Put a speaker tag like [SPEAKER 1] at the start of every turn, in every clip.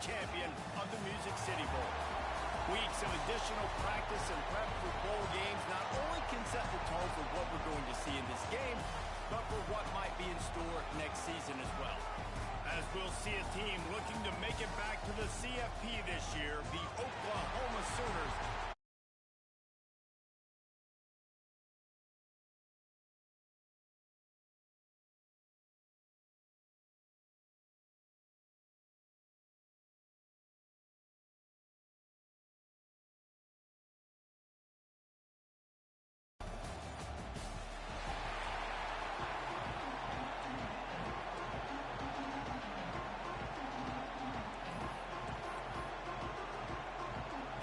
[SPEAKER 1] champion of the Music City Bowl. Weeks of additional practice and prep for bowl games not only can set the tone for what we're going to see in this game, but for what might be in store next season as well. As we'll see a team looking to make it back to the CFP this year, the Oklahoma Sooners.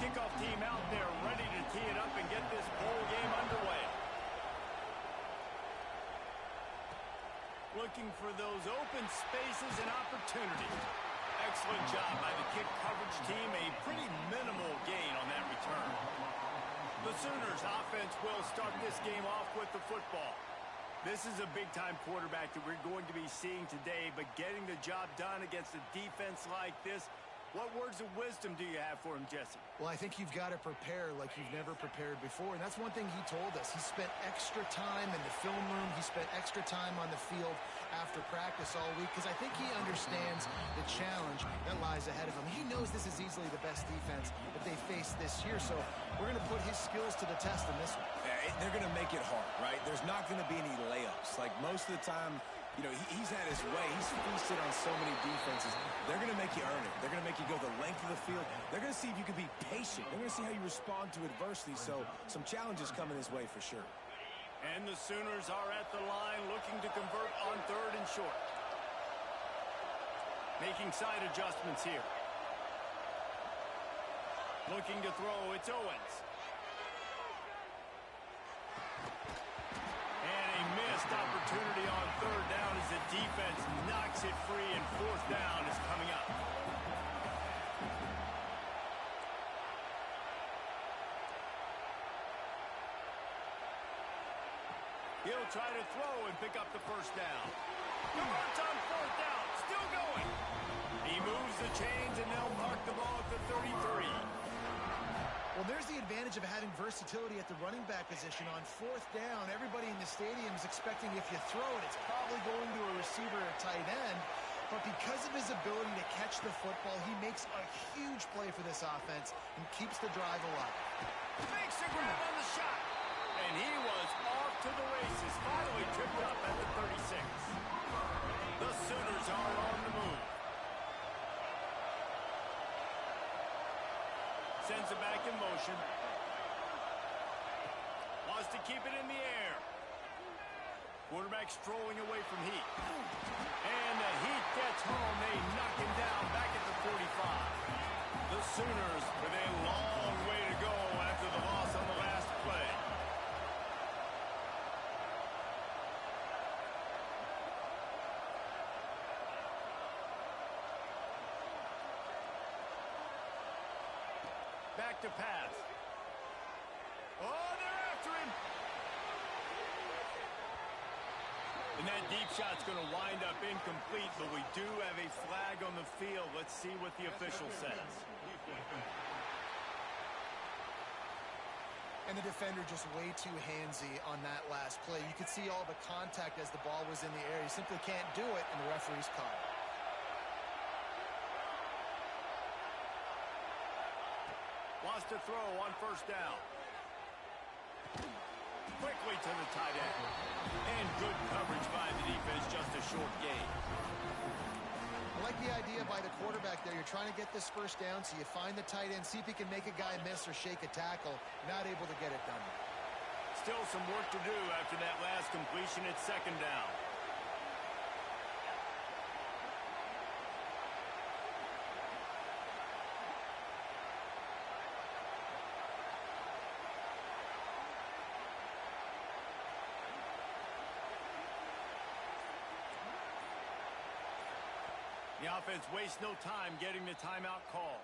[SPEAKER 1] Kickoff team out there ready to tee it up and get this bowl game underway. Looking for those open spaces and opportunities. Excellent job by the kick coverage team. A pretty minimal gain on that return. The Sooners offense will start this game off with the football. This is a big-time quarterback that we're going to be seeing today, but getting the job done against a defense like this, what words of wisdom do you have for him, Jesse?
[SPEAKER 2] Well, I think you've got to prepare like you've never prepared before, and that's one thing he told us. He spent extra time in the film room. He spent extra time on the field after practice all week because I think he understands the challenge that lies ahead of him. He knows this is easily the best defense that they face this year, so we're going to put his skills to the test in this one.
[SPEAKER 3] They're going to make it hard, right? There's not going to be any layups. Like most of the time, you know, he's had his way. He's feasted on so many defenses. They're going to make you earn it. They're going to make you go the length of the field. They're going to see if you can be patient. They're going to see how you respond to adversity. So some challenges coming his way for sure.
[SPEAKER 1] And the Sooners are at the line looking to convert on 3rd and short. Making side adjustments here. Looking to throw, it's Owens. And a missed opportunity on 3rd down as the defense knocks it free, and 4th down is coming up. He'll try to throw and pick up the 1st down. Converts on 4th down, still going. He moves the chains, and they'll mark the ball at the 33.
[SPEAKER 2] Well, there's the advantage of having versatility at the running back position. On 4th down, everybody in the stadium is expecting if you throw it, it's probably going to a receiver or tight end. But because of his ability to catch the football, he makes a huge play for this offense and keeps the drive alive.
[SPEAKER 1] Makes the grab on the shot. And he was off to the races, finally tripped up at the 36. The Sooners are on the move. Sends it back in motion. Wants to keep it in the air. Quarterback strolling away from Heat. And the Heat gets home. They knock him down back at the 45. The Sooners with a long way to go after the loss on the last play. Back to pass. Oh, they're after him. And that deep shot's going to wind up incomplete, but we do have a flag on the field. Let's see what the official says.
[SPEAKER 2] And the defender just way too handsy on that last play. You could see all the contact as the ball was in the air. You simply can't do it, and the referee's caught it.
[SPEAKER 1] Wants to throw on 1st down. Quickly to the tight end. And good coverage by the defense, just a short gain.
[SPEAKER 2] I like the idea by the quarterback there. You're trying to get this 1st down, so you find the tight end, see if he can make a guy miss or shake a tackle. Not able to get it done.
[SPEAKER 1] Still some work to do after that last completion at 2nd down. The offense wastes no time getting the timeout call.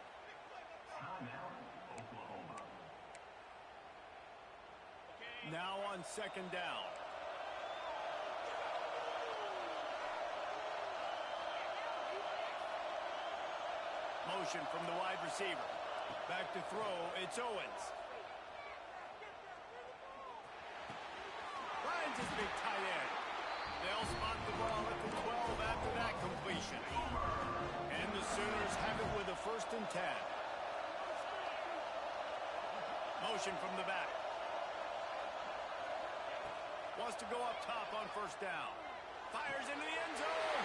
[SPEAKER 1] Now on 2nd down. Motion from the wide receiver. Back to throw, it's Owens. Finds his big tight end. They'll spot the ball at the 12 after that completion. And the Sooners have it with a 1st and 10. Motion from the back. Wants to go up top on 1st down. Fires into the end zone.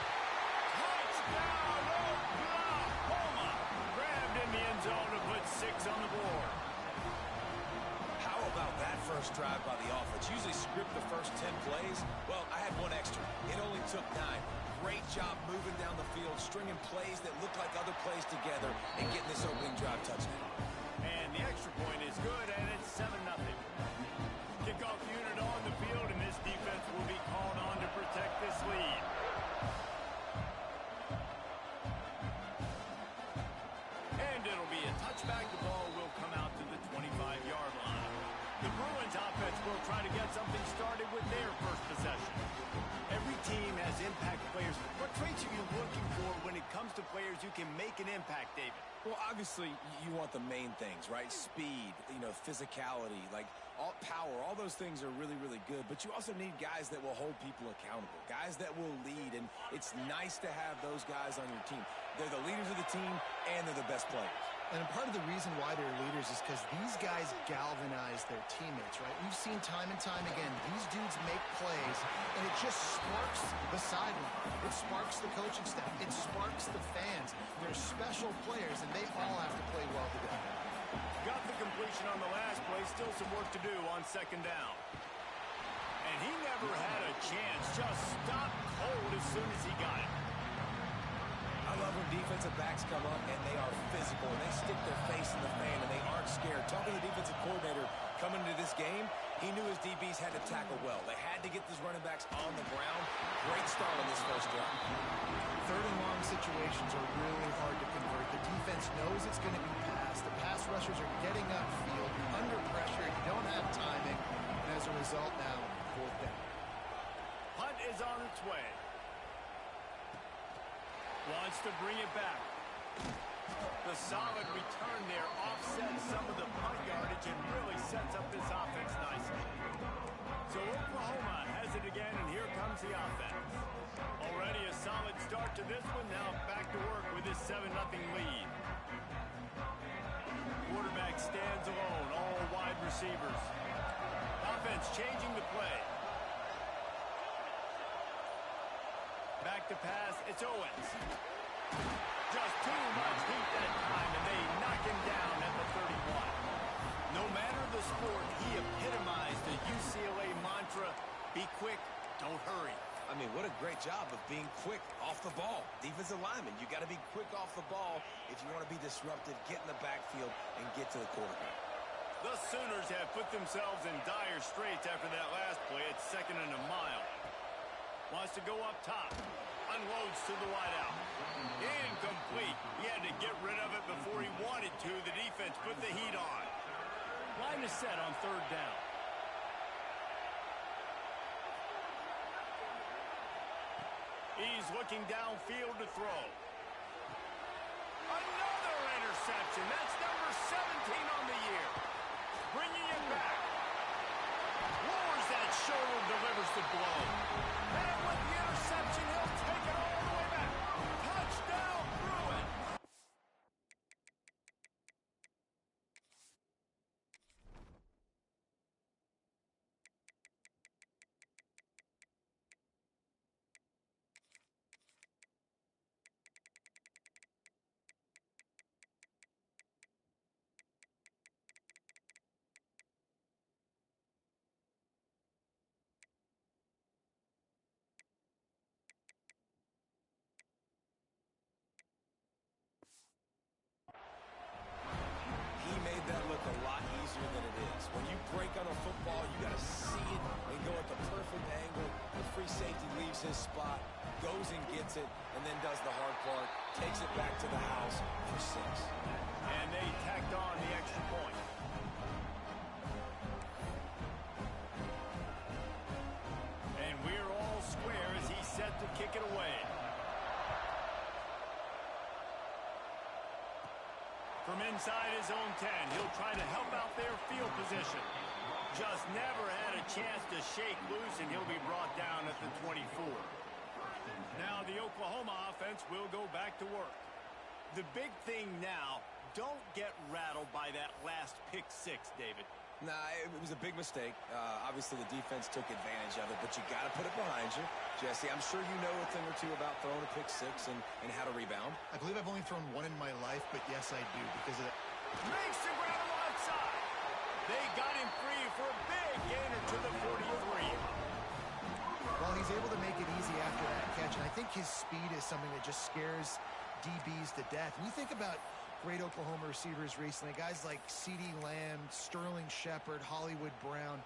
[SPEAKER 1] Touchdown, Oklahoma. Grabbed in the end zone to put 6 on the board.
[SPEAKER 3] How about that first drive by the offense? Usually script the first 10 plays. Well, I had one extra. It only took 9. Great job moving down the field, stringing plays that look like other plays together, and getting this opening drive touchdown.
[SPEAKER 1] And the extra point is good, and it's 7-0. Kickoff unit on the field, and this defense will be called on to protect this lead. And it'll be a touchback. The ball will come out to the 25-yard line. The Bruins offense will try to get something started with their first possession. Every team has impact players. What traits are you looking for when it comes to players who can make an impact, David?
[SPEAKER 3] Well, obviously, you want the main things, right? Speed, physicality, all power. All those things are really, really good. But you also need guys that will hold people accountable, guys that will lead. And it's nice to have those guys on your team. They're the leaders of the team, and they're the best players.
[SPEAKER 2] And part of the reason why they're leaders is because these guys galvanize their teammates, right? We've seen time and time again, these dudes make plays, and it just sparks the sideline. It sparks the coaching staff. It sparks the fans. They're special players, and they all have to play well together.
[SPEAKER 1] Got the completion on the last play. Still some work to do on 2nd down. And he never had a chance. Just stopped cold as soon as he got it.
[SPEAKER 3] I love when defensive backs come up and they are physical and they stick their face in the fan and they aren't scared. Talking to the defensive coordinator coming into this game, he knew his DBs had to tackle well. They had to get these running backs on the ground. Great start on this first drive.
[SPEAKER 2] 3rd and long situations are really hard to convert. The defense knows it's going to be passed. The pass rushers are getting upfield. You're under pressure. You don't have timing. And as a result now, 4th down.
[SPEAKER 1] Punt is on its way. Wants to bring it back. The solid return there offsets some of the punt yardage and really sets up this offense nicely. So Oklahoma has it again, and here comes the offense. Already a solid start to this one. Now back to work with this 7-0 lead. Quarterback stands alone, all wide receivers. Offense changing the play. Back to pass, it's Owens. Just too much heat that time, and they knock him down at the 31. No matter the sport, he epitomized the UCLA mantra, be quick, don't hurry.
[SPEAKER 3] I mean, what a great job of being quick off the ball. Defensive lineman, you got to be quick off the ball if you want to be disruptive, get in the backfield, and get to the quarterback.
[SPEAKER 1] The Sooners have put themselves in dire straits after that last play. It's 2nd and a mile. Wants to go up top. Unloads to the wideout. Incomplete. He had to get rid of it before he wanted to. The defense put the heat on. Line is set on 3rd down. He's looking downfield to throw. Another interception. That's number 17 on the year. Bringing it back. Lowers that shoulder, delivers the blow. And with the interception, he'll take it all the way back. Touchdown, Bruins.
[SPEAKER 3] He made that look a lot easier than it is. When you break on a football, you got to see it and go at the perfect angle. The free safety leaves his spot, goes and gets it, and then does the hard part, takes it back to the house for 6.
[SPEAKER 1] And they tacked on the extra point. And we're all square as he's set to kick it away. From inside his own 10, he'll try to help out their field position. Just never had a chance to shake loose, and he'll be brought down at the 24. Now the Oklahoma offense will go back to work. The big thing now, don't get rattled by that last pick six, David.
[SPEAKER 3] Nah, it was a big mistake. Obviously, the defense took advantage of it, but you got to put it behind you. Jesse, I'm sure you know a thing or two about throwing a pick six and how to rebound.
[SPEAKER 2] I believe I've only thrown one in my life, but yes, I do because of that.
[SPEAKER 1] Makes the grab onside. They got him free for a big gainer to the 43.
[SPEAKER 2] Well, he's able to make it easy after that catch, and I think his speed is something that just scares DBs to death. When you think about great Oklahoma receivers recently, guys like CeeDee Lamb, Sterling Shepard, Hollywood Brown,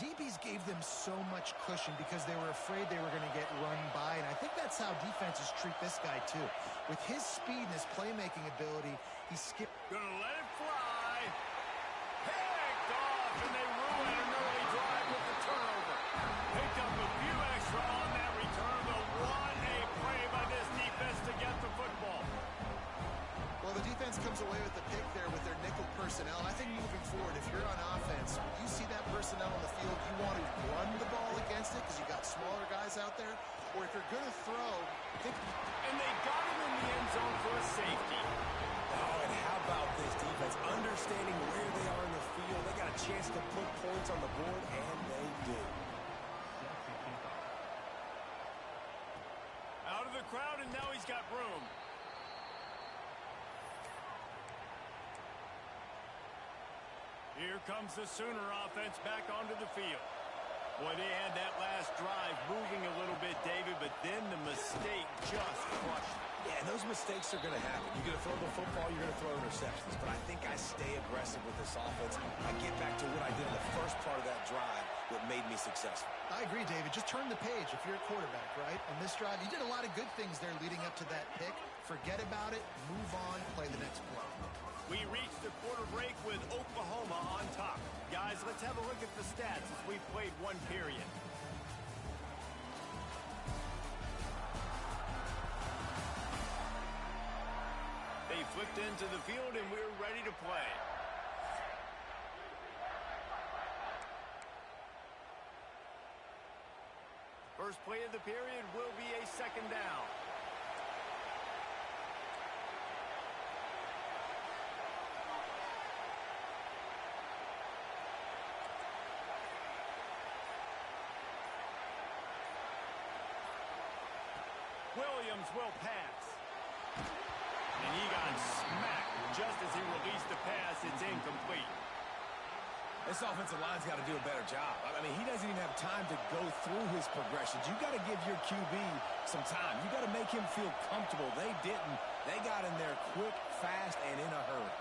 [SPEAKER 2] DBs gave them so much cushion because they were afraid they were going to get run by, and I think that's how defenses treat this guy too. With his speed and his playmaking ability, he's skipped.
[SPEAKER 1] Gonna let it fly. Picked off, and they ruin an early drive with the turnover. Picked up a few extra on that return, but what a play by this defense to get the football.
[SPEAKER 2] Well, the defense comes away with the pick there with their nickel personnel. I think moving forward, if you're on offense, when you see that personnel on the field, you want to run the ball against it because you got smaller guys out there. Or if you're going to throw,
[SPEAKER 1] and they got him in the end zone for a safety.
[SPEAKER 3] Oh, and how about this defense? Understanding where they are in the field. They got a chance to put points on the board, and they did.
[SPEAKER 1] Out of the crowd, and now he's got room. Here comes the Sooner offense back onto the field. Boy, they had that last drive moving a little bit, David, but then the mistake just crushed them.
[SPEAKER 3] Yeah, and those mistakes are going to happen. You're going to throw the football, you're going to throw interceptions. But I think I stay aggressive with this offense. I get back to what I did in the first part of that drive, what made me successful.
[SPEAKER 2] I agree, David. Just turn the page if you're a quarterback, right? On this drive, you did a lot of good things there leading up to that pick. Forget about it, move on, play the next play.
[SPEAKER 1] We reached the quarter break with Oklahoma on top. Guys, let's have a look at the stats as we've played one period. They flipped into the field, and we're ready to play. First play of the period will be a second down. Williams will pass. And he got smacked just as he released the pass. It's incomplete.
[SPEAKER 3] This offensive line's got to do a better job. I mean, he doesn't even have time to go through his progressions. You got to give your QB some time. You got to make him feel comfortable. They didn't. They got in there quick, fast, and in a hurry.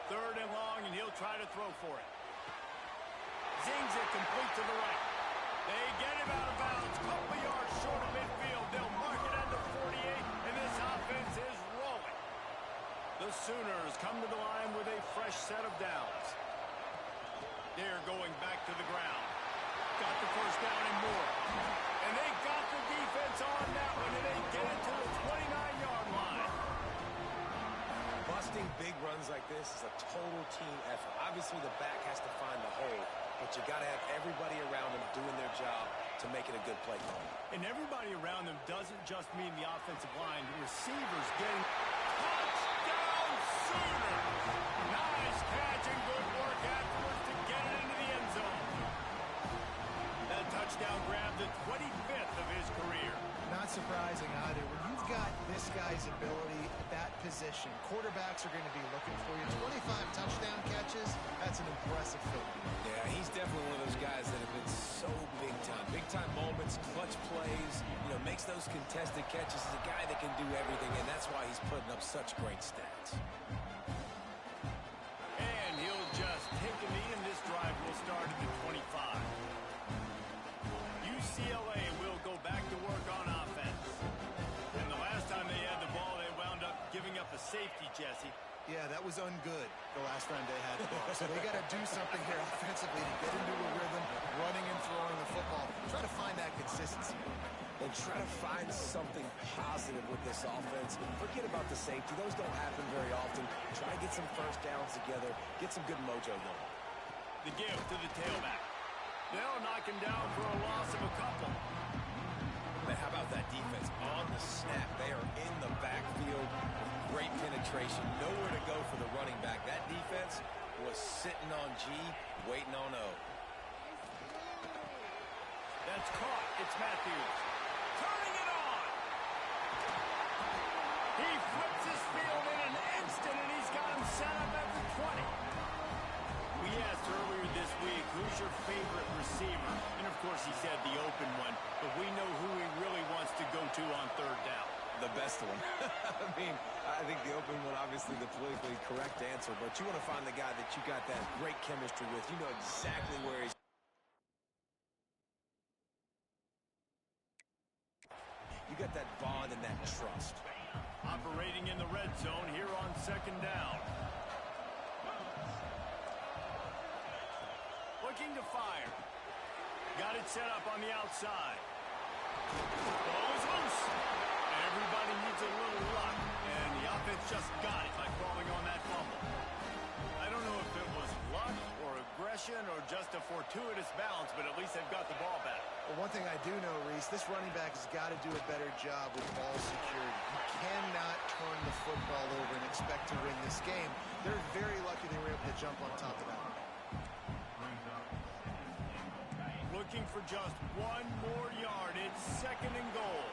[SPEAKER 1] Third and long, and he'll try to throw for it. Zings it complete to the right. They get him out of bounds. Couple yards short of midfield. They'll mark it at the 48, and this offense is rolling. The Sooners come to the line with a fresh set of downs. They're going back to the ground. Got the first down and more. And they got the defense on that one, and they get it to the 29-yard line.
[SPEAKER 3] Busting big runs like this is a total team effort. Obviously, the back has to find the hole, but you got to have everybody around them doing their job to make it a good play call.
[SPEAKER 1] And everybody around them doesn't just mean the offensive line. The receivers getting touchdown Sooners. Nice catch and good work afterwards to get it into the end zone. That touchdown grabbed the 25th of his career.
[SPEAKER 2] Not surprising either. When you've got this guy's ability at that position, quarterbacks are going to be looking for you. 25 touchdown catches, that's an impressive film.
[SPEAKER 3] Yeah, he's definitely one of those guys that have been so big time. Big time moments, clutch plays, makes those contested catches. He's a guy that can do everything, and that's why he's putting up such great stats.
[SPEAKER 1] And he'll just take a knee, and this drive will start at the 25. UCLA will go back to work on offense. And the last time they had the ball, they wound up giving up a safety, Jesse.
[SPEAKER 2] Yeah, that was ungood the last time they had the ball. So they got to do something here offensively to get into a rhythm, running in consistency.
[SPEAKER 3] And try to find something positive with this offense. Forget about the safety. Those don't happen very often. Try to get some first downs together. Get some good mojo going.
[SPEAKER 1] The give to the tailback. They'll knock him down for a loss of a couple.
[SPEAKER 3] But how about that defense on the snap? They are in the backfield. Great penetration. Nowhere to go for the running back. That defense was sitting on G, waiting on O.
[SPEAKER 1] That's caught. It's Matthews. Turning it on. He flips his field in an instant, and he's got him set up at the 20. We asked earlier this week, who's your favorite receiver? And, of course, he said the open one, but we know who he really wants to go to on third down.
[SPEAKER 3] The best one. I think the open one, obviously the politically correct answer, but you want to find the guy that you got that great chemistry with. You know exactly where he's. You got that bond and that trust.
[SPEAKER 1] Operating in the red zone here on second down. Looking to fire. Got it set up on the outside. Ball is loose. Everybody needs a little luck, and the offense just got it by falling on that fumble. I don't know if it was luck or aggression or just a fortuitous bounce, but at least they've got the ball back.
[SPEAKER 2] Well, one thing I do know, Reese, this running back has got to do a better job with ball security. He cannot turn the football over and expect to win this game. They're very lucky they were able to jump on top of that.
[SPEAKER 1] Looking for just one more yard. It's second and goal.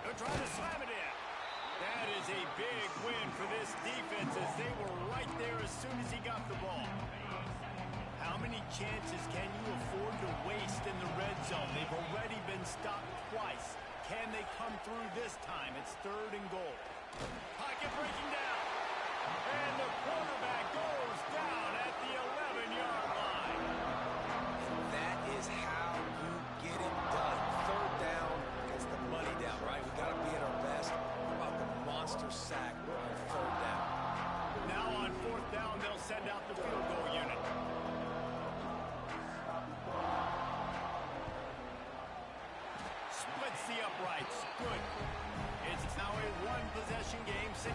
[SPEAKER 1] They'll try to slam it in. That is a big win for this defense as they were right there as soon as he got the ball. How many chances can you afford to waste in the red zone? They've already been stopped twice. Can they come through this time? It's third and goal. Pocket breaking down. And the quarterback goes down at the 11-yard line.
[SPEAKER 3] That is how you get it done. Third down is the money down, right? We got to be at our best. How about the monster sack on third down?
[SPEAKER 1] Now on fourth down, they'll send out the field goal unit. Splits the uprights. Good. It's now a one-possession game, 16-10.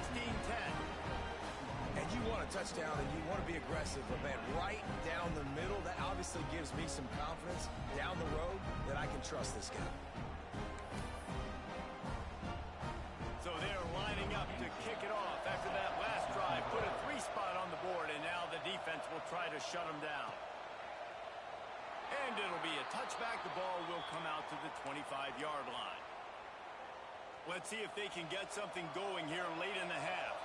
[SPEAKER 3] And you want a touchdown and you want to be aggressive, but man, right down the middle, that obviously gives me some confidence down the road that I can trust this guy.
[SPEAKER 1] So they're lining up to kick it off after that last drive. Put a three-spot on the board, and now the defense will try to shut them down. And it'll be a touchback. The ball will come out to the 25-yard line. Let's see if they can get something going here late in the half.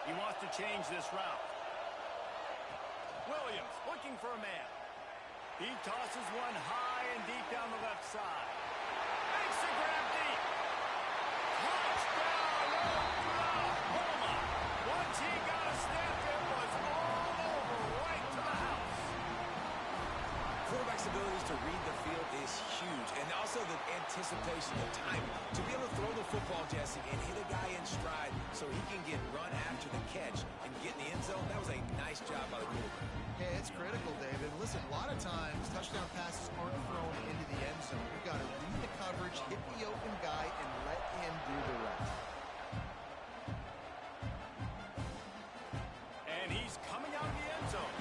[SPEAKER 1] He wants to change this route. Williams looking for a man. He tosses one high and deep down the left side. Makes the grab deep. Touchdown, Oklahoma. Once he got a snap, it was all over right to the house.
[SPEAKER 3] Quarterback's abilities to read the field is huge, and also the anticipation, the timing. To be able to throw the football, Jesse, and hit a guy in stride so he can get run after the catch and get in the end zone, that was a nice job by the quarterback.
[SPEAKER 2] Yeah, it's critical, David. Listen, a lot of times touchdown passes aren't thrown into the end zone. You've got to read the coverage, hit the open guy, and let him do the rest.
[SPEAKER 1] And he's coming out of the end zone.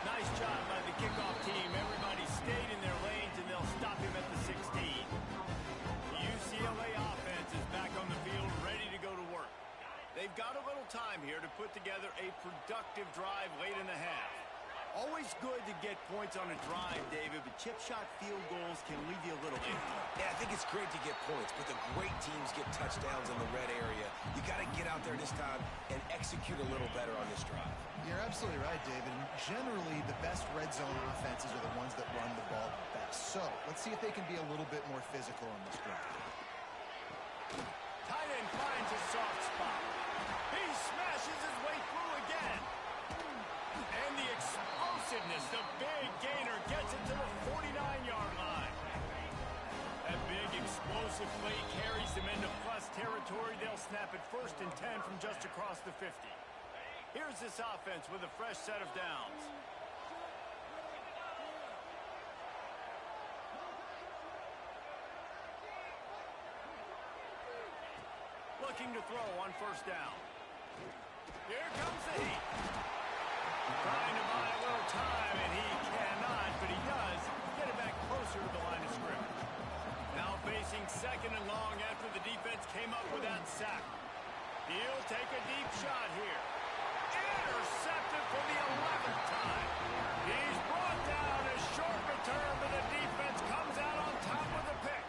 [SPEAKER 1] Nice job by the kickoff team. Everybody stayed in their lanes, and they'll stop him at the 16. The UCLA offense is back on the field, ready to go to work. They've got a little time here to put together a productive drive late in the half. Always good to get points on a drive, David, but chip shot field goals can leave you a little empty.
[SPEAKER 3] Yeah, I think it's great to get points, but the great teams get touchdowns in the red area. You got to get out there this time and execute a little better on this drive.
[SPEAKER 2] You're absolutely right, David. Generally, the best red zone offenses are the ones that run the ball best. So, let's see if they can be a little bit more physical on this drive.
[SPEAKER 1] Tight end finds a soft spot. He smashes his way through again. And the explosiveness, the big gainer, gets it to the 49-yard line. That big explosive play carries them into plus territory. They'll snap it 1st and 10 from just across the 50. Here's this offense with a fresh set of downs. looking to throw on first down. Here comes the heat. Trying to buy a little time, and he cannot, but he does get it back closer to the line of scrimmage. Now facing second and long after the defense came up with that sack. He'll take a deep shot here. Intercepted for the 11th time. He's brought down a short return, but the defense comes out on top with the pick.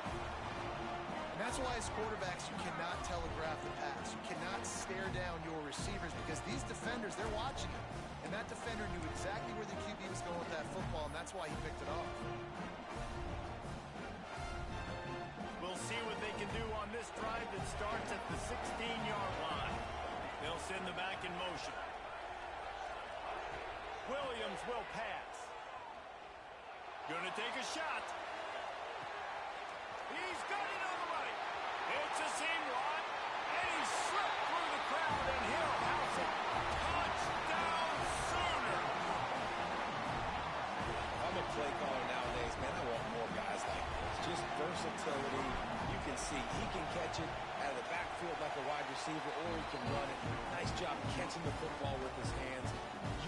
[SPEAKER 2] And that's why as quarterbacks, you cannot telegraph the pass. You cannot stare down your receivers because these defenders, they're watching it. And that defender knew exactly where the QB was going with that football, and that's why he picked it off.
[SPEAKER 1] We'll see what they can do on this drive that starts at the 16-yard line. They'll send the back in motion. Williams will pass. Gonna take a shot. He's got it on the right. It's a seam run, and he slipped through the crowd, and he'll house it. Touchdown, Sooner!
[SPEAKER 3] I'm a play caller nowadays, man. I want more guys like this. Just versatility. You can see he can catch it out of the backfield like a wide receiver, or he can run it. Nice job catching the football with his hands,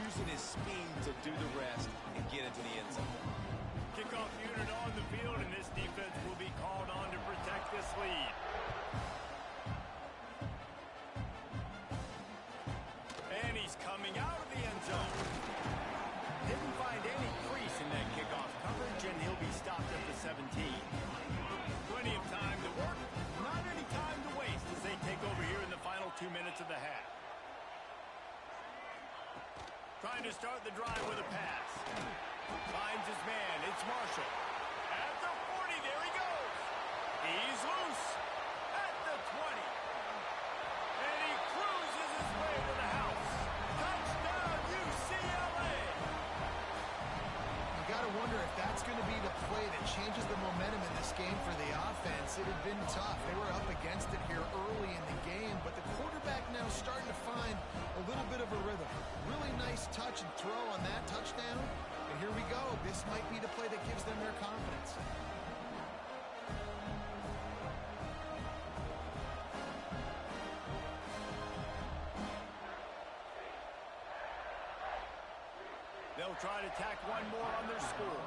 [SPEAKER 3] using his speed to do the rest and get into the end zone.
[SPEAKER 1] Kickoff unit on the field, and this defense will be called on to protect this lead. And he's coming out of the end zone. Didn't find any crease in that kickoff coverage, and he'll be stopped at the 17. Plenty of time to work, not any time to waste as they take over here in the final 2 minutes of the half. Trying to start the drive with a pass. Finds his man. It's Marshall. At the 40, there he goes. He's loose. At the 20. And he cruises his way to the house. Touchdown, UCLA.
[SPEAKER 2] You got to wonder if that's going to be the play that changes the momentum in this game for the offense. It had been tough. They were up against it here early in the game, but the quarterback now starting to find a little bit of a rhythm. Really nice touch and throw on that touchdown. And here we go. This might be the play that gives them their confidence.
[SPEAKER 1] They'll try to tack one more on their score.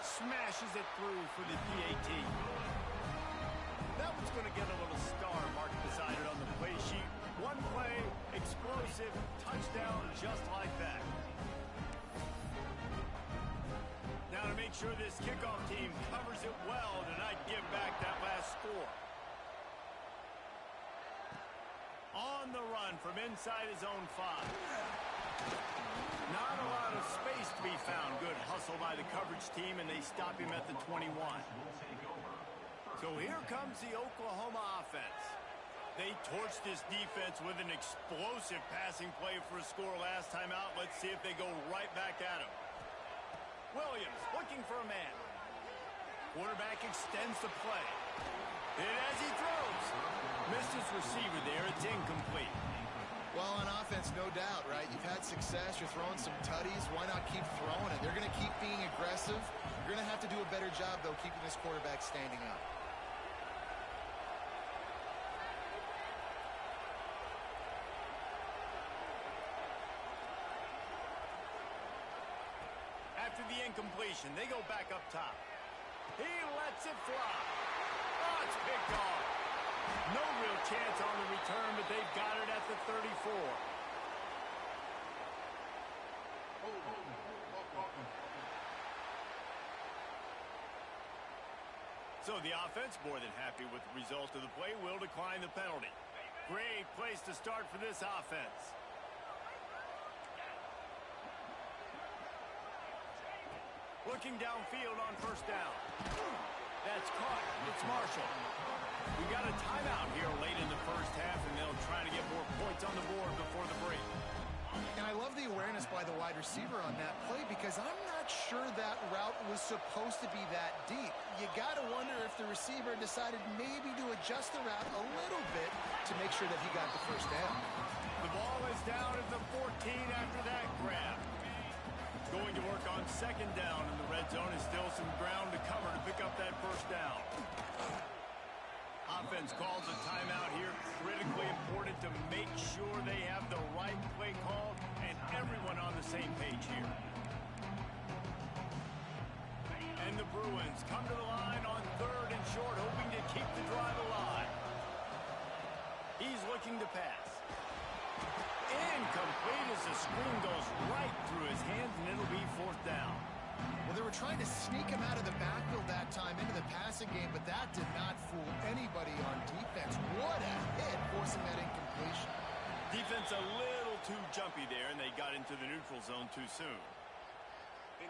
[SPEAKER 1] Smashes it through for the PAT. That one's going to get a little star mark beside it on the play sheet. One play, explosive, touchdown, just like that. Now to make sure this kickoff team covers it well to not give back that last score. On the run from inside his own 5. Not a lot of space to be found. Good hustle by the coverage team, and they stop him at the 21. So here comes the Oklahoma offense. They torched this defense with an explosive passing play for a score last time out. Let's see if they go right back at him. Williams looking for a man. Quarterback extends the play. Hit as he throws. Missed his receiver there. It's incomplete.
[SPEAKER 2] Well, on offense, no doubt, right? You've had success. You're throwing some tutties. Why not keep throwing it? They're going to keep being aggressive. You're going to have to do a better job, though, keeping this quarterback standing up.
[SPEAKER 1] After the incompletion, they go back up top. He lets it fly. Oh, it's picked off. No real chance on the return, but they've got it at the 34. So the offense, more than happy with the result of the play, will decline the penalty. Great place to start for this offense. Looking downfield on first down. That's caught. It's Marshall. We got a timeout here late in the first half, and they'll try to get more points on the board before the break.
[SPEAKER 2] And I love the awareness by the wide receiver on that play because I'm not sure that route was supposed to be that deep. You got to wonder if the receiver decided maybe to adjust the route a little bit to make sure that he got the first down.
[SPEAKER 1] The ball is down at the 14 after that grab. Going to work on second down in the red zone. Is still some ground to cover to pick up that first down. Offense calls a timeout here. Critically important to make sure they have the right play call and everyone on the same page here. And the Bruins come to the line on third and short, hoping to keep the drive alive. He's looking to pass. Incomplete as the screen goes right through his hands, and it'll be fourth down.
[SPEAKER 2] Well, they were trying to sneak him out of the backfield that time into the passing game, but that did not fool anybody on defense. What a hit, forcing that incompletion.
[SPEAKER 1] Defense a little too jumpy there, and they got into the neutral zone too soon. The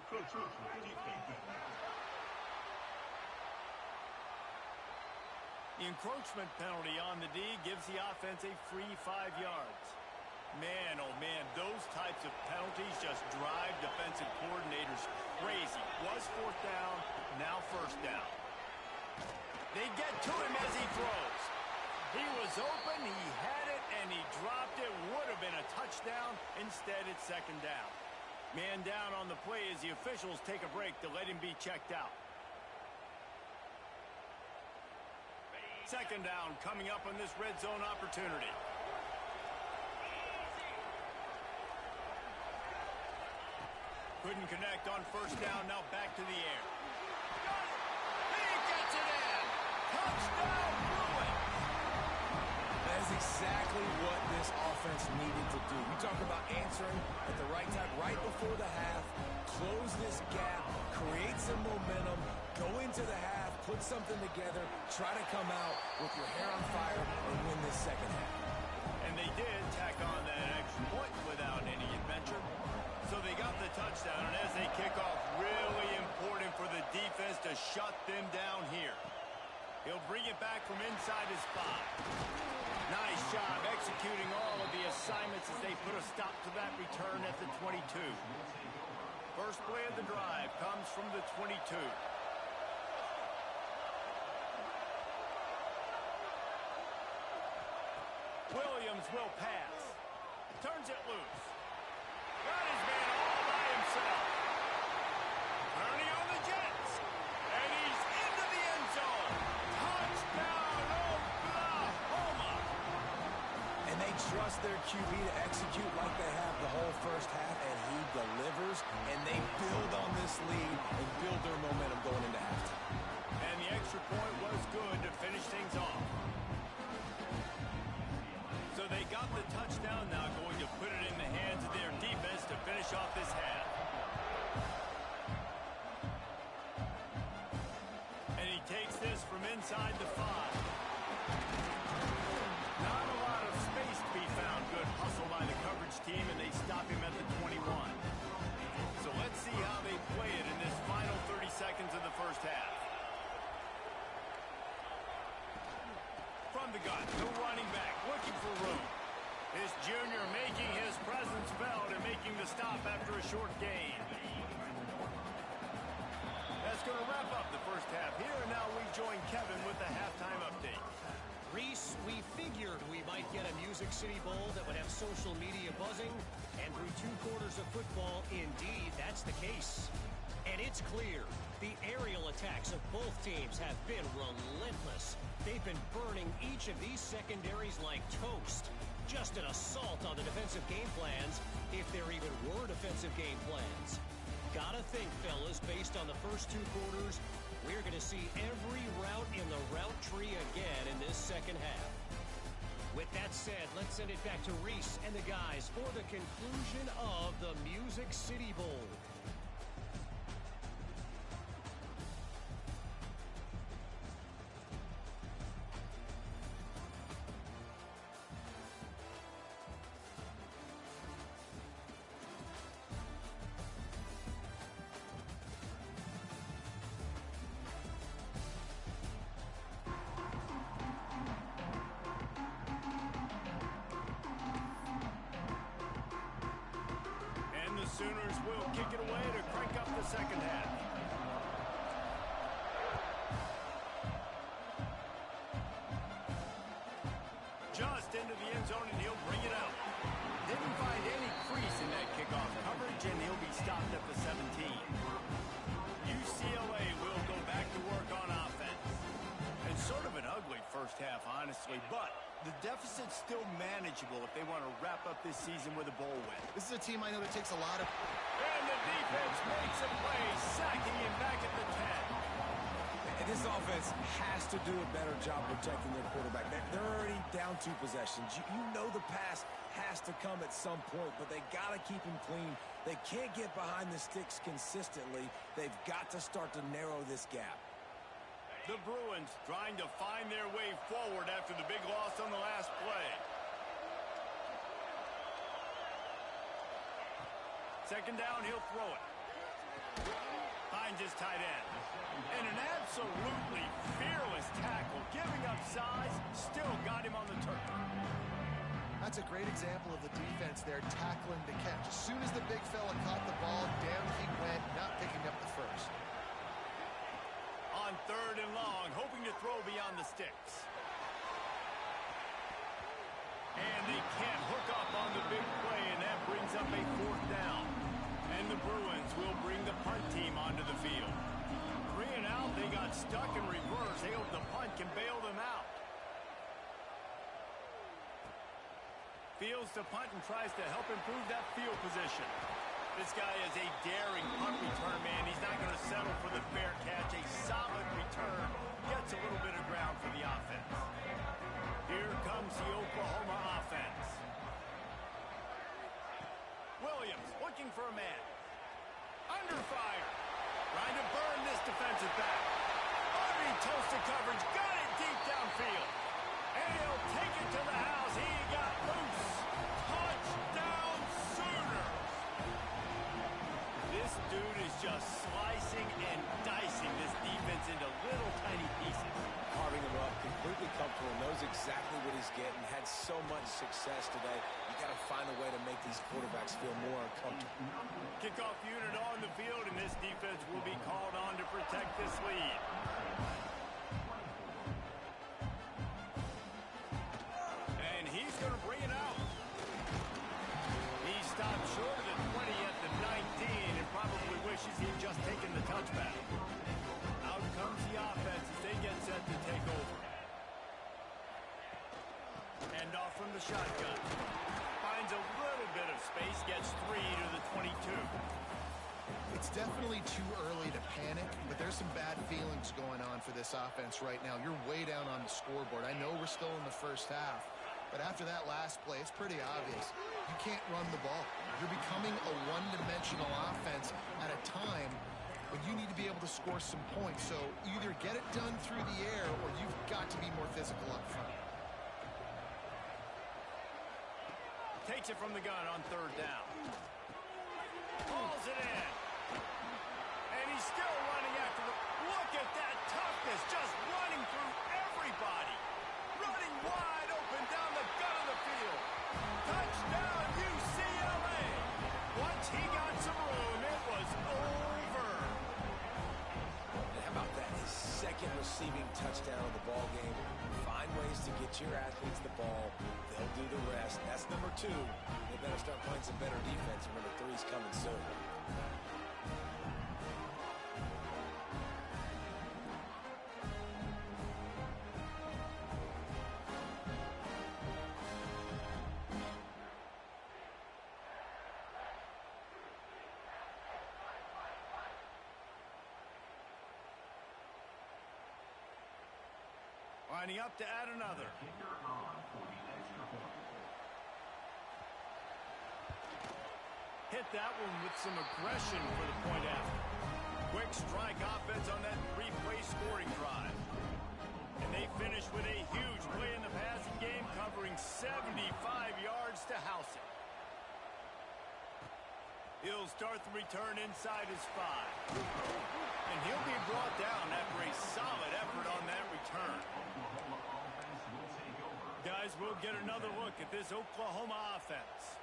[SPEAKER 1] encroachment penalty on the D gives the offense a free 5 yards. Man, oh man, those types of penalties just drive defensive coordinators crazy. Was fourth down, now first down. They get to him as he throws. He was open, he had it, and he dropped it. Would have been a touchdown. Instead, it's second down. Man down on the play as the officials take a break to let him be checked out. Second down coming up on this red zone opportunity. Couldn't connect on first down, now back to the air. He gets it in! Touchdown, Bruins!
[SPEAKER 3] That is exactly what this offense needed to do. We talk about answering at the right time, right before the half, close this gap, create some momentum, go into the half, put something together, try to come out with your hair on fire and win this second half.
[SPEAKER 1] And they did tack on that extra point without any adventure. So they got the touchdown, and as they kick off, really important for the defense to shut them down here. He'll bring it back from inside his spot. Nice job executing all of the assignments as they put a stop to that return at the 22. First play of the drive comes from the 22. Williams will pass. Turns it loose. Got his man all by himself. Turning on the Jets. And he's into the end zone. Touchdown, Oklahoma.
[SPEAKER 3] And they trust their QB to execute like they have the whole first half, and he delivers, and they build on this lead and build their momentum going into halftime.
[SPEAKER 1] And the extra point was good to finish things off. So they got the touchdown, now going to put it in the hands of their defense to finish off this half. And he takes this from inside the 5. Not a lot of space to be found. Good hustle by the coverage team, and they stop him at the 21. So let's see how they play it in this final 30 seconds of the first half. From the gun, the running back looking for room. This junior making his presence felt and making the stop after a short gain. That's going to wrap up the first half here, and now we join Kevin with the halftime update.
[SPEAKER 4] Reese, we figured we might get a Music City Bowl that would have social media buzzing, and through 2 quarters of football, indeed, that's the case. And it's clear, the aerial attacks of both teams have been relentless. They've been burning each of these secondaries like toast. Just an assault on the defensive game plans, if there even were defensive game plans. Gotta think, fellas, based on the first 2 quarters, we're going to see every route in the route tree again in this second half. With that said, let's send it back to Reese and the guys for the conclusion of the Music City Bowl.
[SPEAKER 1] Sooners will kick it away to crank up the second half. just into the end zone, and he'll bring it out. Didn't find any crease in that kickoff coverage, and he'll be stopped at the 17. UCLA will go back to work on offense. And sort of an ugly first half, honestly, but the deficit's still manageable if they want to wrap up this season with a bowl win.
[SPEAKER 2] This is a team I know that takes a lot of...
[SPEAKER 1] And the defense makes a play, sacking him back at the 10.
[SPEAKER 3] And this offense has to do a better job protecting their quarterback. They're already down 2 possessions. You know the pass has to come at some point, but they got to keep him clean. They can't get behind the sticks consistently. They've got to start to narrow this gap.
[SPEAKER 1] The Bruins trying to find their way forward after the big loss on the last play. Second down, he'll throw it. Finds his tight end. And an absolutely fearless tackle, giving up size, still got him on the turf.
[SPEAKER 2] That's a great example of the defense there, tackling to catch. As soon as the big fella caught the ball, down he went, not picking up the first.
[SPEAKER 1] On 3rd and long, hoping to throw beyond the sticks. And they can't hook up on the big play, and that brings up a 4th down. And the Bruins will bring the punt team onto the field. 3 and out, they got stuck in reverse. They hope the punt can bail them out. Fields to punt and tries to help improve that field position. This guy is a daring punt return man. He's not going to settle for the fair catch. A solid return. Gets a little bit of ground for the offense. Here comes the Oklahoma offense. Williams looking for a man. Under fire. Trying to burn this defensive back. Army toasted coverage. Got it deep downfield. And he'll take it to the house. He got loose. Touchdown Sooners. This dude is just slicing and dicing this defense into little tiny pieces.
[SPEAKER 3] Carving him up, completely comfortable, knows exactly what he's getting, had so much success today. You got to find a way to make these quarterbacks feel more uncomfortable.
[SPEAKER 1] Kickoff unit on the field, and this defense will be called on to protect this lead. And he's going to bring it out. He stopped short of the 20 at the 19 and probably wishes he'd just taken the touchback. Out comes the offense as they get set to take over. Hand off from the shotgun. Finds a little bit of space, gets 3 to the 22.
[SPEAKER 2] It's definitely too early to panic, but there's some bad feelings going on for this offense right now. You're way down on the scoreboard. I know we're still in the first half, but after that last play, it's pretty obvious. You can't run the ball. You're becoming a one-dimensional offense at a time when you need to be able to score some points. So either get it done through the air or you've got to be more physical up front.
[SPEAKER 1] Takes it from the gun on 3rd down. Hauls it in. And he's still running after the... Look at that toughness, just running through everybody. Running wide open down the gut of the field. Touchdown, UCLA. Once he got some room, it was over.
[SPEAKER 3] And how about that? His 2nd receiving touchdown of the ball game. Find ways to get your athletes the ball. They'll do the rest. That's number 2. They better start playing some better defense. Number 3's coming soon.
[SPEAKER 1] Lining up to add another. Hit that one with some aggression for the point after. Quick strike offense on that 3-play scoring drive. And they finish with a huge play in the passing game, covering 75 yards to house it. He'll start the return inside his 5. And he'll be brought down after a solid effort on that return. Guys, we'll get another look at this Oklahoma offense.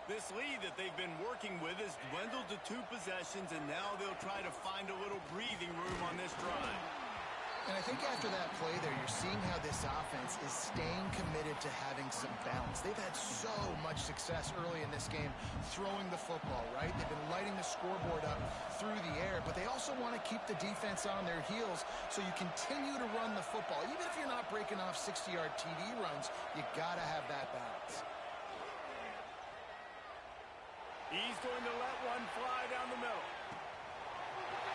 [SPEAKER 1] This lead that they've been working with has dwindled to 2 possessions, and now they'll try to find a little breathing room on this drive.
[SPEAKER 2] And I think after that play there, you're seeing how this offense is staying committed to having some balance. They've had so much success early in this game throwing the football, right? They've been lighting the scoreboard up through the air, but they also want to keep the defense on their heels so you continue to run the football. Even if you're not breaking off 60-yard TD runs, you got to have that balance.
[SPEAKER 1] He's going to let one fly down the middle.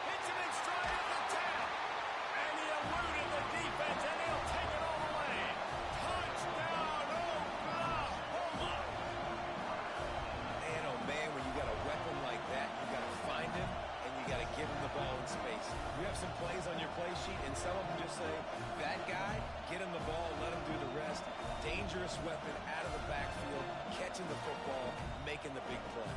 [SPEAKER 1] Hits him in stride at the 10. And he eluded the defense, and he'll take it all the way. Touchdown, Oklahoma!
[SPEAKER 3] Man, oh man, when you got a weapon like that, you got to find him, and you got to give him the ball in space. You have some plays on your play sheet, and some of them just say, that guy, get him the ball, let him do the rest. Dangerous weapon out of the backfield, catching the football, making the big play.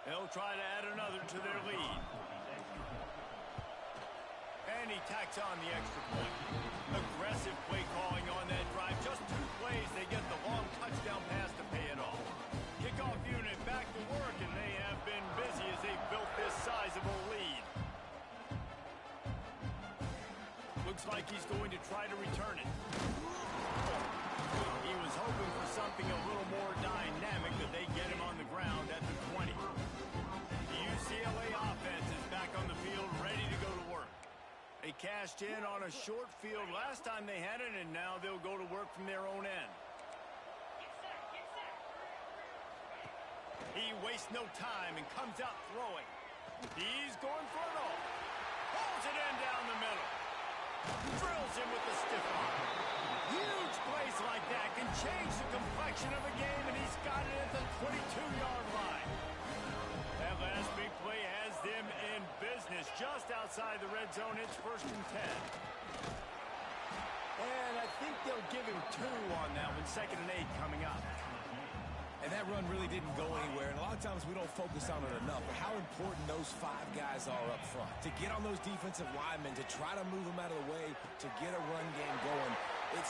[SPEAKER 1] They'll try to add another to their lead. And he tacks on the extra point. Aggressive play calling on that drive. Just 2 plays, they get the long touchdown pass to pay it off. Kickoff unit back to work, and they have been busy as they built this sizable lead. Looks like he's going to try to return it. He was hoping for something a little more dynamic, that they get him on the ground at the 20. The UCLA offense is back on the field, ready to go to work. They cashed in on a short field last time they had it, and now they'll go to work from their own end. He wastes no time and comes out throwing. He's going for it all. Pulls it in down the middle. Drills him with the stiff arm. Huge plays like that can change the complexion of a game, and he's got it at the 22-yard line. That last big play has them in business just outside the red zone. It's 1st and 10. And I think they'll give him 2 on that one. 2nd and 8 coming up.
[SPEAKER 3] And that run really didn't go anywhere, and a lot of times we don't focus on it enough, but how important those 5 guys are up front. To get on those defensive linemen, to try to move them out of the way, to get a run game going.
[SPEAKER 1] And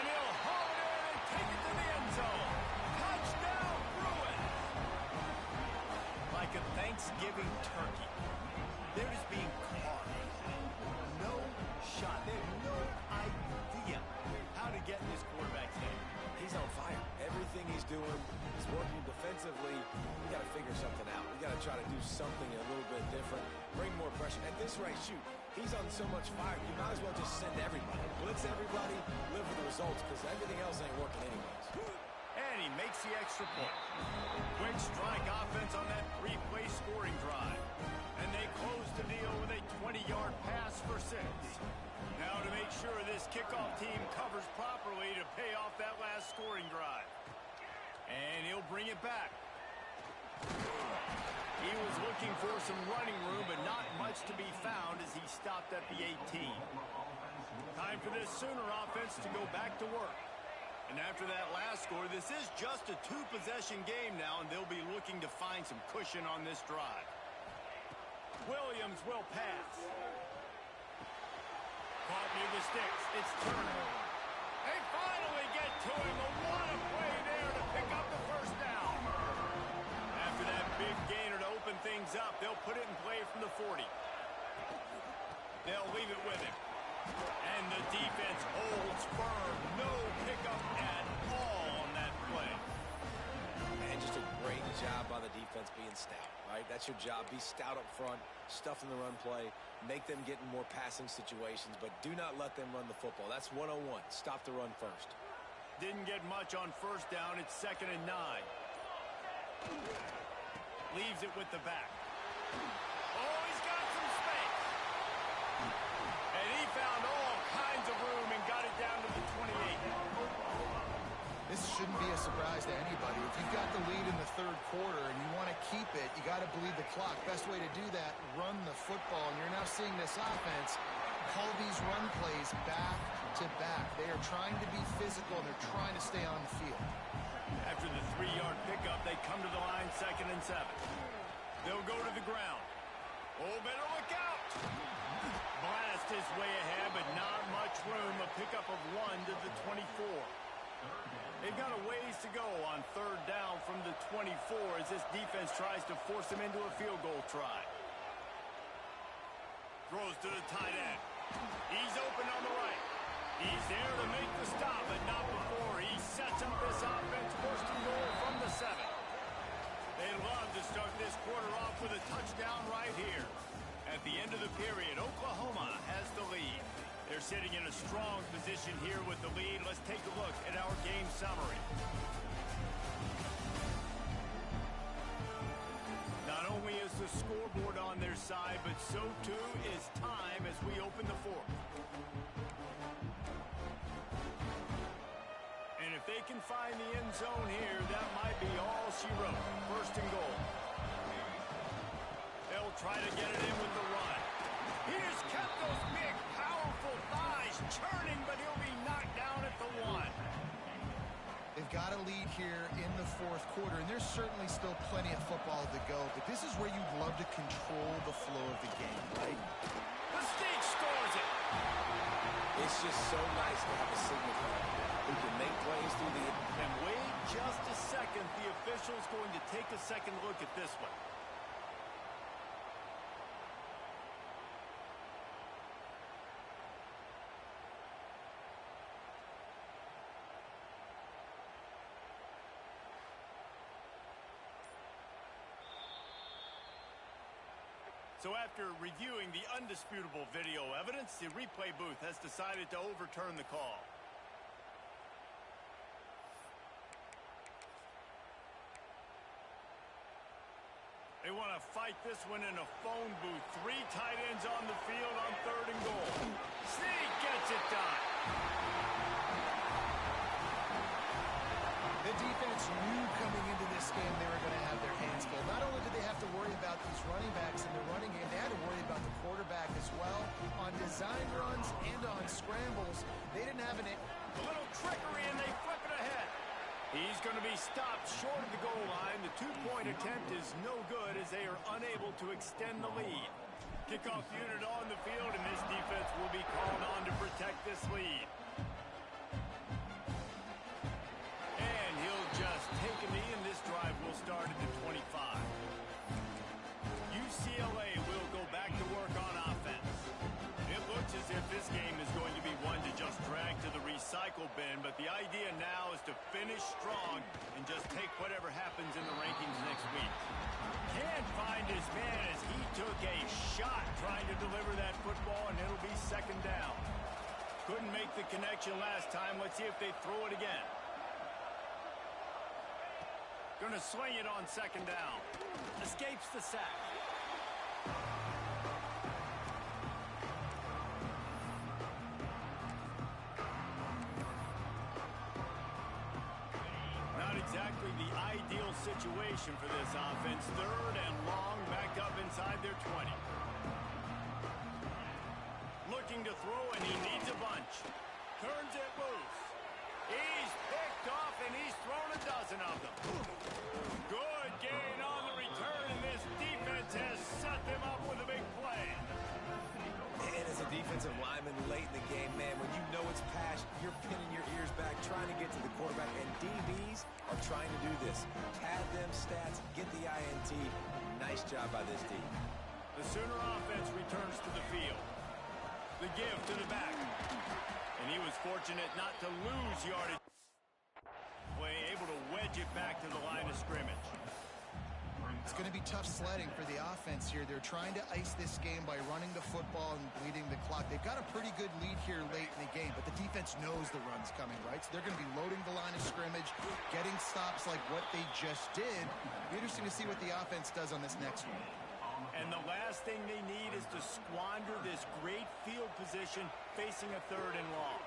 [SPEAKER 1] he'll haul it in and take it to the end zone. Touchdown, Bruins! Like a Thanksgiving turkey, they're just being carved. No shot. They have no idea how to get in this quarterback's head.
[SPEAKER 3] He's on fire. Everything he's doing is working defensively. We got to figure something out. We got to try to do something a little bit different, bring more pressure. At this rate, shoot, he's on so much fire, you might as well just send everybody. Blitz everybody, live with the results, because everything else ain't working anyways.
[SPEAKER 1] And he makes the extra point. Quick strike offense on that 3-play scoring drive. And they close the deal with a 20-yard pass for 6. Now to make sure this kickoff team covers properly to pay off that last scoring drive. And he'll bring it back. He was looking for some running room, but not much to be found as he stopped at the 18. Time for this Sooner offense to go back to work. And after that last score, this is just a 2-possession game now, and they'll be looking to find some cushion on this drive. Williams will pass. Caught near the sticks. It's Turner. They finally get to him. What a play there to pick up the 1st down. After that big gainer to open things up, they'll put it in play from the 40. They'll leave it with him. And the defense holds firm. No pickup at all on that play.
[SPEAKER 3] And just a great job by the defense being stout, right? That's your job. Be stout up front, stuff in the run play, make them get in more passing situations, but do not let them run the football. That's 101. Stop the run first.
[SPEAKER 1] Didn't get much on 1st down. It's 2nd and 9. Leaves it with the back. Oh, he's got some space. And he found all kinds of room and got it down to the 28.
[SPEAKER 2] This shouldn't be a surprise to anybody. If you've got the lead in the third quarter and you want to keep it, you got to bleed the clock. Best way to do that, run the football. And you're now seeing this offense call these run plays back to back. They are trying to be physical, and they're trying to stay on the field.
[SPEAKER 1] After the 3-yard pickup, they come to the line 2nd and 7. They'll go to the ground. Oh, better look out. Blast his way ahead, but not much room. A pickup of 1 to the 24. They've got a ways to go on 3rd down from the 24 as this defense tries to force them into a field goal try. Throws to the tight end. He's open on the right. He's there to make the stop, but not before he sets up this offense. 1st and goal from the 7. They love to start this quarter off with a touchdown right here. At the end of the period, Oklahoma has the lead. They're sitting in a strong position here with the lead. Let's take a look at our game summary. Not only is the scoreboard on their side, but so too is time as we open the 4th. And if they can find the end zone here, that might be all she wrote. 1st and goal. They'll try to get it in with the run. He has kept those big, powerful thighs churning, but he'll be knocked down at the 1.
[SPEAKER 2] They've got a lead here in the 4th quarter, and there's certainly still plenty of football to go, but this is where you'd love to control the flow of the game, right?
[SPEAKER 1] The Mystique scores it.
[SPEAKER 3] It's just so nice to have a signal call who can make plays through the...
[SPEAKER 1] And wait just a second. The official's going to take a second look at this one. So after reviewing the undisputable video evidence, the replay booth has decided to overturn the call. They want to fight this one in a phone booth. 3 tight ends on the field on 3rd and goal. Sneak gets it done.
[SPEAKER 2] The defense knew coming into this game they were going to have their hands full. Not only did they have to worry about these running backs in the running game, they had to worry about the quarterback as well. On design runs and on scrambles, they didn't have a
[SPEAKER 1] little trickery, and they flip it ahead. He's going to be stopped short of the goal line. The 2-point attempt is no good as they are unable to extend the lead. Kickoff unit on the field, and this defense will be called on to protect this lead. And he'll just take a knee, and this drive will start at the 25. UCLA will go back to work on offense. It looks as if this game is going to be one to just drag to the recycle bin, but the idea now is to finish strong and just take whatever happens in the rankings next week. Can't find his man as he took a shot trying to deliver that football, and it'll be 2nd down. Couldn't make the connection last time. Let's see if they throw it again. Gonna swing it on 2nd down. Escapes the sack. Not exactly the ideal situation for this offense. 3rd and long, back up inside their 20. Looking to throw, and he needs a bunch. Turns it loose. He's picked off, and he's thrown a dozen of them. Good gain on the return, and this defense has set them up with a big play.
[SPEAKER 3] And as a defensive lineman late in the game, man, when you know it's pass, you're pinning your ears back, trying to get to the quarterback, and DBs are trying to do this. Pad them stats, get the INT. Nice job by this team.
[SPEAKER 1] The Sooner offense returns to the field. The give to the back. And he was fortunate not to lose yardage. Able to wedge it back to the line of scrimmage.
[SPEAKER 2] It's going to be tough sledding for the offense here. They're trying to ice this game by running the football and bleeding the clock. They've got a pretty good lead here late in the game, but the defense knows the run's coming, right? So they're going to be loading the line of scrimmage, getting stops like what they just did. Be interesting to see what the offense does on this next one.
[SPEAKER 1] And the last thing they need is to squander this great field position facing a 3rd and long.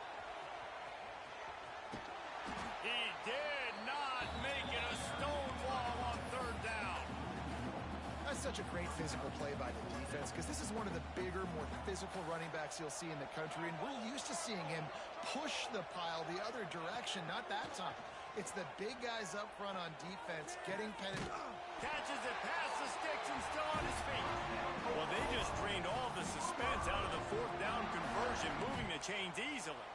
[SPEAKER 1] He did not make it a stone wall on third down.
[SPEAKER 2] That's such a great physical play by the defense because this is one of the bigger, more physical running backs you'll see in the country, and we're used to seeing him push the pile the other direction. Not that time. It's the big guys up front on defense getting penetration.
[SPEAKER 1] Catches it past the sticks and still on his feet. Well, they just drained all the suspense out of the fourth down conversion, moving the chains easily.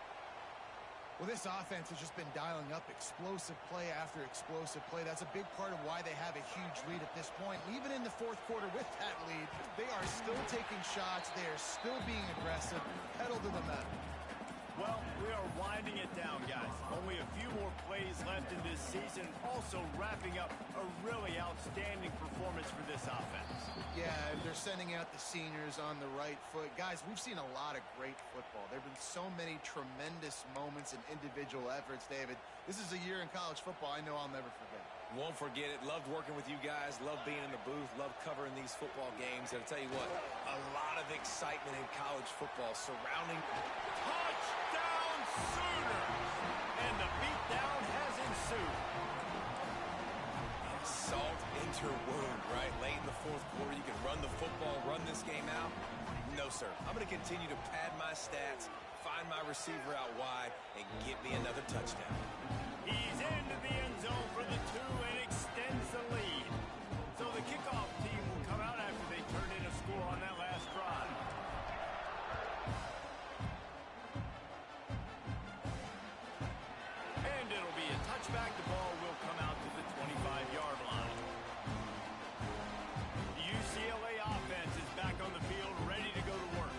[SPEAKER 2] Well, this offense has just been dialing up explosive play after explosive play. That's a big part of why they have a huge lead at this point. Even in the fourth quarter with that lead, they are still taking shots. They are still being aggressive. Pedal to the metal.
[SPEAKER 1] Well, we are winding it down, guys. Only a few more plays left in this season. Also wrapping up a really outstanding performance for this offense.
[SPEAKER 2] Yeah, and they're sending out the seniors on the right foot. Guys, we've seen a lot of great football. There have been so many tremendous moments and individual efforts, David. This is a year in college football I know I'll never forget.
[SPEAKER 3] Won't forget it. Loved working with you guys. Loved being in the booth. Loved covering these football games. And I'll tell you what, a lot of excitement in college football surrounding...
[SPEAKER 1] Touchdown Sooners! And the beatdown has ensued.
[SPEAKER 3] Salt into wound, right? Late in the fourth quarter, you can run the football, run this game out. No, sir. I'm going to continue to pad my stats, find my receiver out wide, and get me another touchdown.
[SPEAKER 1] He's into the end zone for the two and extends the lead. So the kickoff team will come out after they turn in a score on that last drive. And it'll be a touchback. The ball will come out to the 25-yard line. The UCLA offense is back on the field, ready to go to work.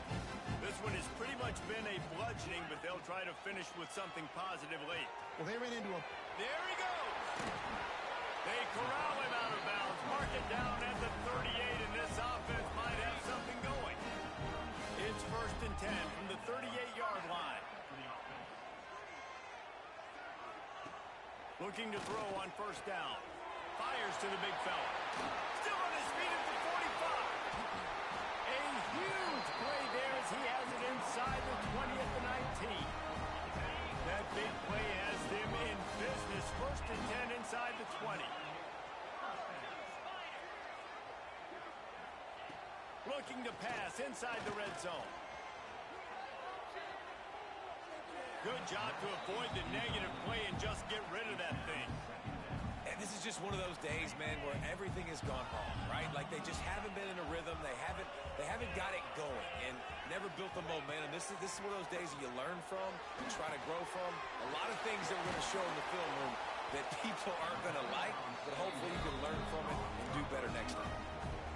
[SPEAKER 1] This one has pretty much been a bludgeoning, but they'll try to finish with something positive late.
[SPEAKER 2] Well, they ran into a...
[SPEAKER 1] There he goes! They corral him out of bounds, mark it down at the 38, and this offense might have something going. It's 1st and 10 from the 38-yard line. Looking to throw on 1st down. Fires to the big fella. Still on his feet at the 45. A huge play there as he has it inside the 20 at the 19. That big play has them in business. 1st and 10 inside the 20. Looking to pass inside the red zone. Good job to avoid the negative play and just get rid of that thing.
[SPEAKER 3] And this is just one of those days, man, where everything has gone wrong, right? Like they just haven't been in a rhythm. They haven't got it going and never built the momentum. This is one of those days that you learn from, you try to grow from. A lot of things that we're going to show in the film room that people aren't going to like, but hopefully you can learn from it and do better next time.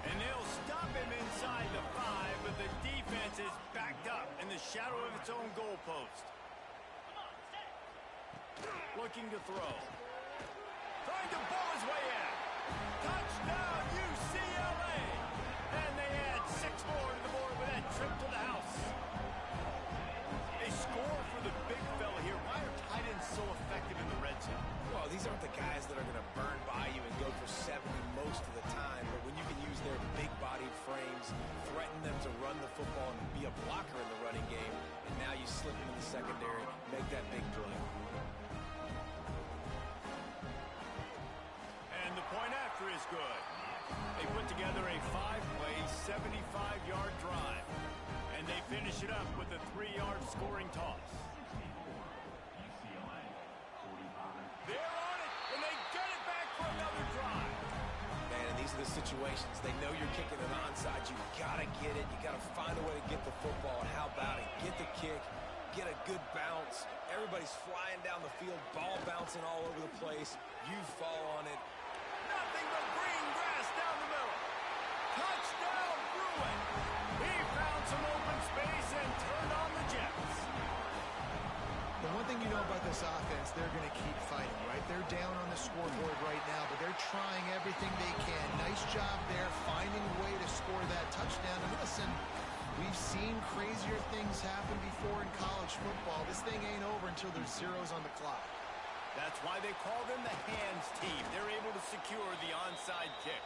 [SPEAKER 1] And they'll stop him inside the 5, but the defense is backed up in the shadow of its own goalpost. Looking to throw. Trying to ball his way in. Touchdown, UCLA! And they add 6 more to the board with that trip to the house. A score for the big fella here. Why are tight ends so effective in the red zone?
[SPEAKER 3] Well, these aren't the guys that are going to burn by you and go for 70 most of the time, but when you can use their big-bodied frames, threaten them to run the football and be a blocker in the running game, and now you slip them in the secondary, make that big play.
[SPEAKER 1] And the point after is good. They put together a 5-play, 75-yard drive, and they finish it up with a 3-yard scoring toss. They're on it, and they get it back for another drive.
[SPEAKER 3] Man, and these are the situations. They know you're kicking an onside. You got to get it. You got to find a way to get the football. And how about it? Get the kick. Get a good bounce. Everybody's flying down the field. Ball bouncing all over the place. You fall on it.
[SPEAKER 1] Nothing but green grass down the middle. Touchdown, Bruin. He found some open space and turned on the Jets.
[SPEAKER 2] The one thing you know about this offense, they're going to keep fighting, right? They're down on the scoreboard right now, but they're trying everything they can. Nice job there, finding a way to score that touchdown. And listen, we've seen crazier things happen before in college football. This thing ain't over until there's zeros on the clock.
[SPEAKER 1] That's why they call them the hands team. They're able to secure the onside kick.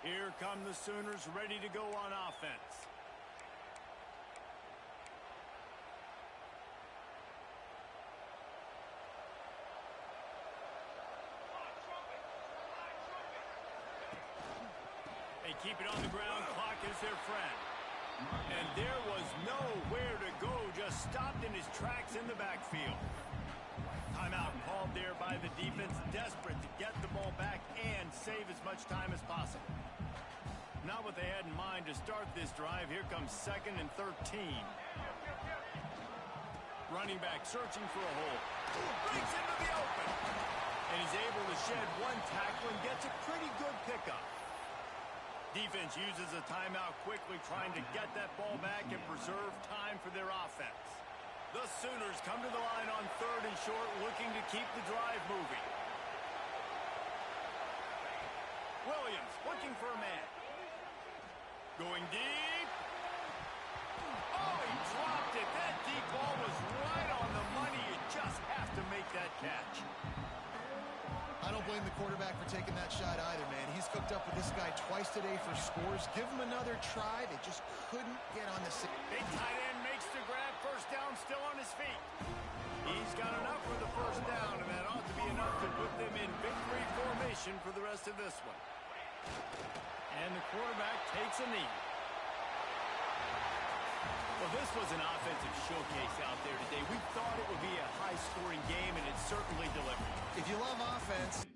[SPEAKER 1] Here come the Sooners ready to go on offense. They keep it on the ground. Clock is their friend. And there was nowhere to go. Just stopped in his tracks in the backfield. Timeout called there by the defense, desperate to get the ball back and save as much time as possible. Not what they had in mind to start this drive. Here comes 2nd and 13. Running back searching for a hole. Breaks into the open. And he's able to shed one tackle and gets a pretty good pickup. Defense uses a timeout quickly, trying to get that ball back and preserve time for their offense. The Sooners come to the line on 3rd and short, looking to keep the drive moving. Williams looking for a man. Going deep. Oh, he dropped it. That deep ball was right on the money. You just have to make that catch.
[SPEAKER 2] I don't blame the quarterback for taking that shot either, man. He's cooked up with this guy twice today for scores. Give him another try. They just couldn't get on the same.
[SPEAKER 1] Big tight end makes the grab. First down, still on his feet. He's got enough for the first down, and that ought to be enough to put them in victory formation for the rest of this one. And the quarterback takes a knee. Well, this was an offensive showcase out there today. We thought it would be a high-scoring game, and it certainly delivered.
[SPEAKER 2] If you love offense,